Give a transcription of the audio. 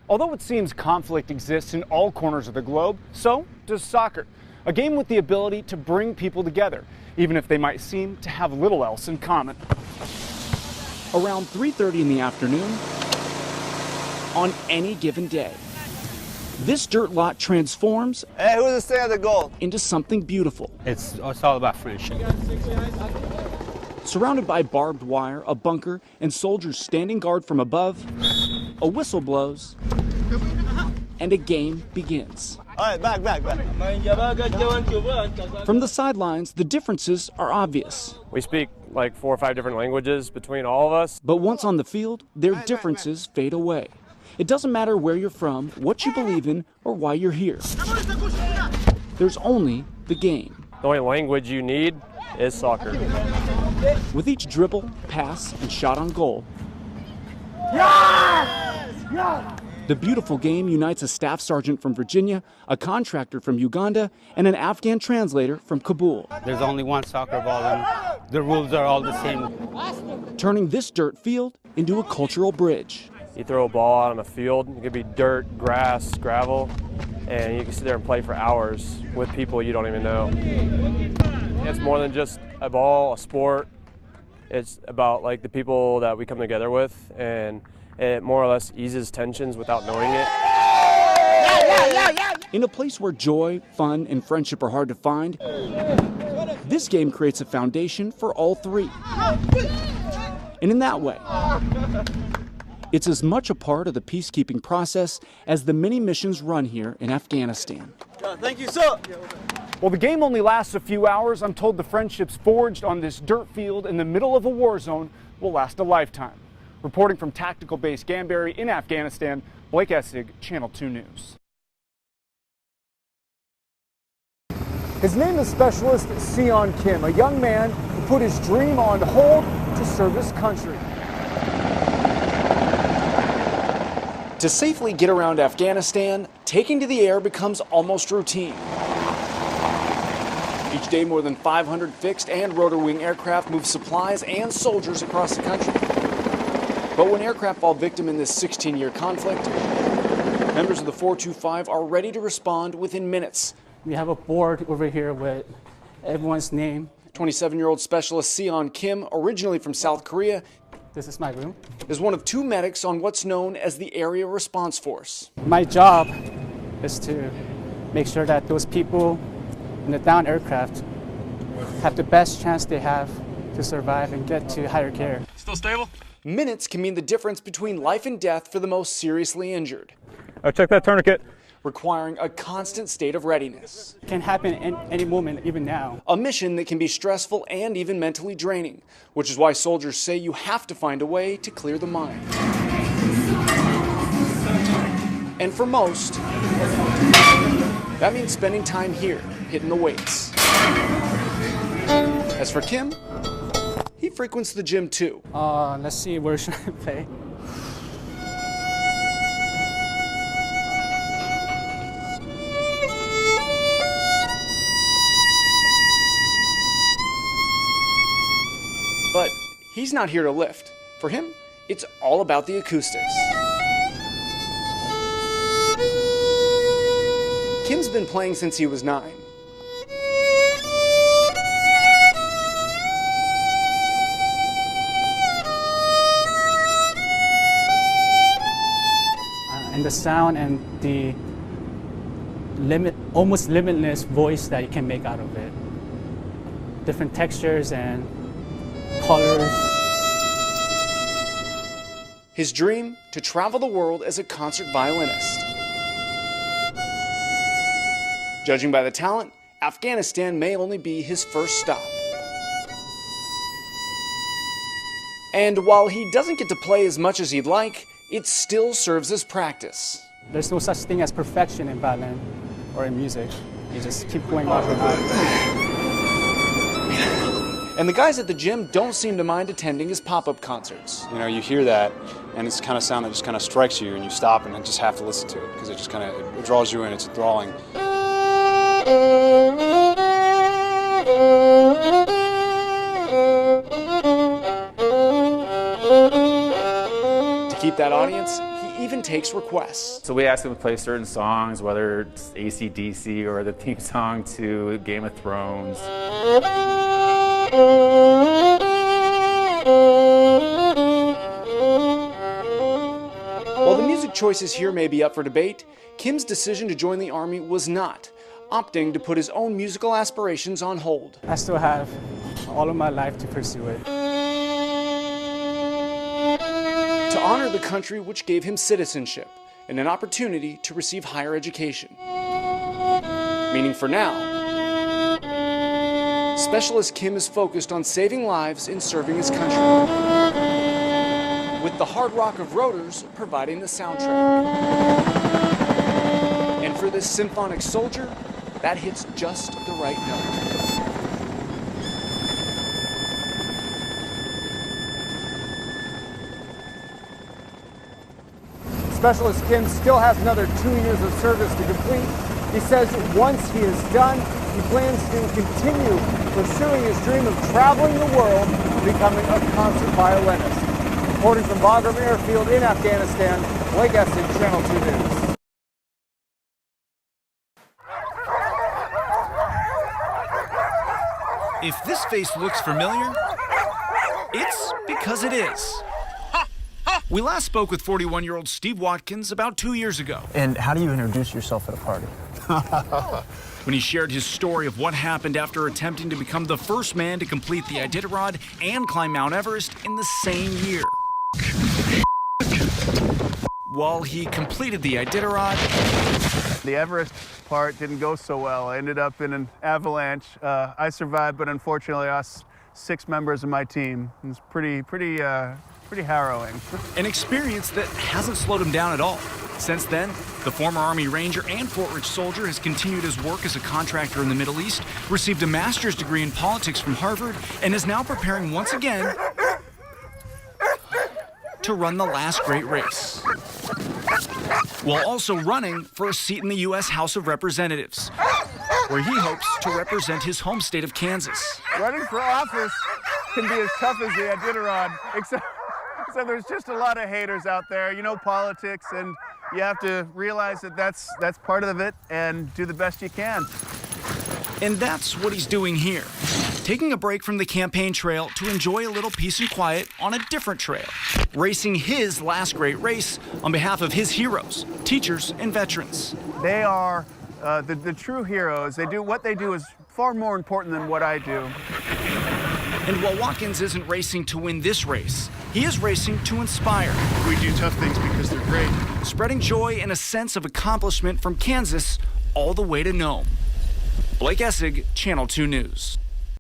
Although it seems conflict exists in all corners of the globe, so does soccer. A game with the ability to bring people together, even if they might seem to have little else in common. Around 3:30 in the afternoon, on any given day, this dirt lot transforms into something beautiful. It's all about friendship. Surrounded by barbed wire, a bunker, and soldiers standing guard from above, a whistle blows, and a game begins. All right, back. From the sidelines, the differences are obvious. We speak like 4 or 5 different languages between all of us. But once on the field, their differences fade away. It doesn't matter where you're from, what you believe in, or why you're here. There's only the game. The only language you need is soccer. With each dribble, pass, and shot on goal, the beautiful game unites a staff sergeant from Virginia, a contractor from Uganda, and an Afghan translator from Kabul. There's only one soccer ball and the rules are all the same. Turning this dirt field into a cultural bridge. You throw a ball out on a field, it could be dirt, grass, gravel, and you can sit there and play for hours with people you don't even know. It's more than just a ball, a sport. It's about like the people that we come together with, and it more or less eases tensions without knowing it. In a place where joy, fun, and friendship are hard to find, this game creates a foundation for all three. And in that way, it's as much a part of the peacekeeping process as the many missions run here in Afghanistan. Thank you, sir. While the game only lasts a few hours, I'm told the friendships forged on this dirt field in the middle of a war zone will last a lifetime. Reporting from Tactical Base Ganbury in Afghanistan, Blake Essig, Channel 2 News. His name is Specialist Seon Kim, a young man who put his dream on hold to serve his country. To safely get around Afghanistan, taking to the air becomes almost routine. Each day, more than 500 fixed and rotor-wing aircraft move supplies and soldiers across the country. But when aircraft fall victim in this 16-year conflict, members of the 425 are ready to respond within minutes. We have a board over here with everyone's name. 27-year-old Specialist Seon Kim, originally from South Korea, This is my room. is one of 2 medics on what's known as the Area Response Force. My job is to make sure that those people in the downed aircraft have the best chance they have to survive and get to higher care. Still stable? Minutes can mean the difference between life and death for the most seriously injured, Check that tourniquet. requiring a constant state of readiness. It can happen in any moment, even now. A mission that can be stressful and even mentally draining, which is why soldiers say you have to find a way to clear the mind. And for most, that means spending time here, hitting the weights. As for Kim, he frequents the gym too. Let's see, where should I play? But he's not here to lift. For him, it's all about the acoustics. Kim's been playing since he was 9. And the sound and the almost limitless voice that you can make out of it. Different textures and colors. His dream, to travel the world as a concert violinist. Judging by the talent, Afghanistan may only be his first stop. And while he doesn't get to play as much as he'd like, it still serves as practice. There's no such thing as perfection in violin or in music. You just keep going up and up. And the guys at the gym don't seem to mind attending his pop-up concerts. You know, you hear that, and it's the kind of sound that just kind of strikes you, and you stop and just have to listen to it, because it just kind of it draws you in, it's enthralling. To keep that audience, he even takes requests. So we asked him to play certain songs, whether it's AC/DC or the theme song to Game of Thrones. While the music choices here may be up for debate, Kim's decision to join the Army was not, opting to put his own musical aspirations on hold. I still have all of my life to pursue it. To honor the country which gave him citizenship and an opportunity to receive higher education. Meaning for now, Specialist Kim is focused on saving lives and serving his country, with the hard rock of Rotors providing the soundtrack. And for this symphonic soldier, that hits just the right note. Specialist Kim still has another 2 years of service to complete. He says once he is done, he plans to continue pursuing his dream of traveling the world and becoming a concert violinist. Reporting from Bagram Airfield in Afghanistan, Blake Essig, Channel 2 News. If this face looks familiar, it's because it is. We last spoke with 41-year-old Steve Watkins about 2 years ago. And how do you introduce yourself at a party? When he shared his story of what happened after attempting to become the first man to complete the Iditarod and climb Mount Everest in the same year. While he completed the Iditarod, the Everest part didn't go so well. I ended up in an avalanche. I survived, but unfortunately, I lost 6 members of my team. It was pretty harrowing. An experience that hasn't slowed him down at all. Since then, the former Army Ranger and Fort Ridge soldier has continued his work as a contractor in the Middle East, received a master's degree in politics from Harvard, and is now preparing once again to run the last great race, while also running for a seat in the U.S. House of Representatives, where he hopes to represent his home state of Kansas. Running for office can be as tough as the Iditarod, except there's just a lot of haters out there. You know politics, and you have to realize that that's part of it and do the best you can. And that's what he's doing here, taking a break from the campaign trail to enjoy a little peace and quiet on a different trail, racing his last great race on behalf of his heroes, teachers and veterans. They are the true heroes. What they do is far more important than what I do. And while Watkins isn't racing to win this race, he is racing to inspire. We do tough things because they're great. Spreading joy and a sense of accomplishment from Kansas all the way to Nome. Blake Essig, Channel 2 News.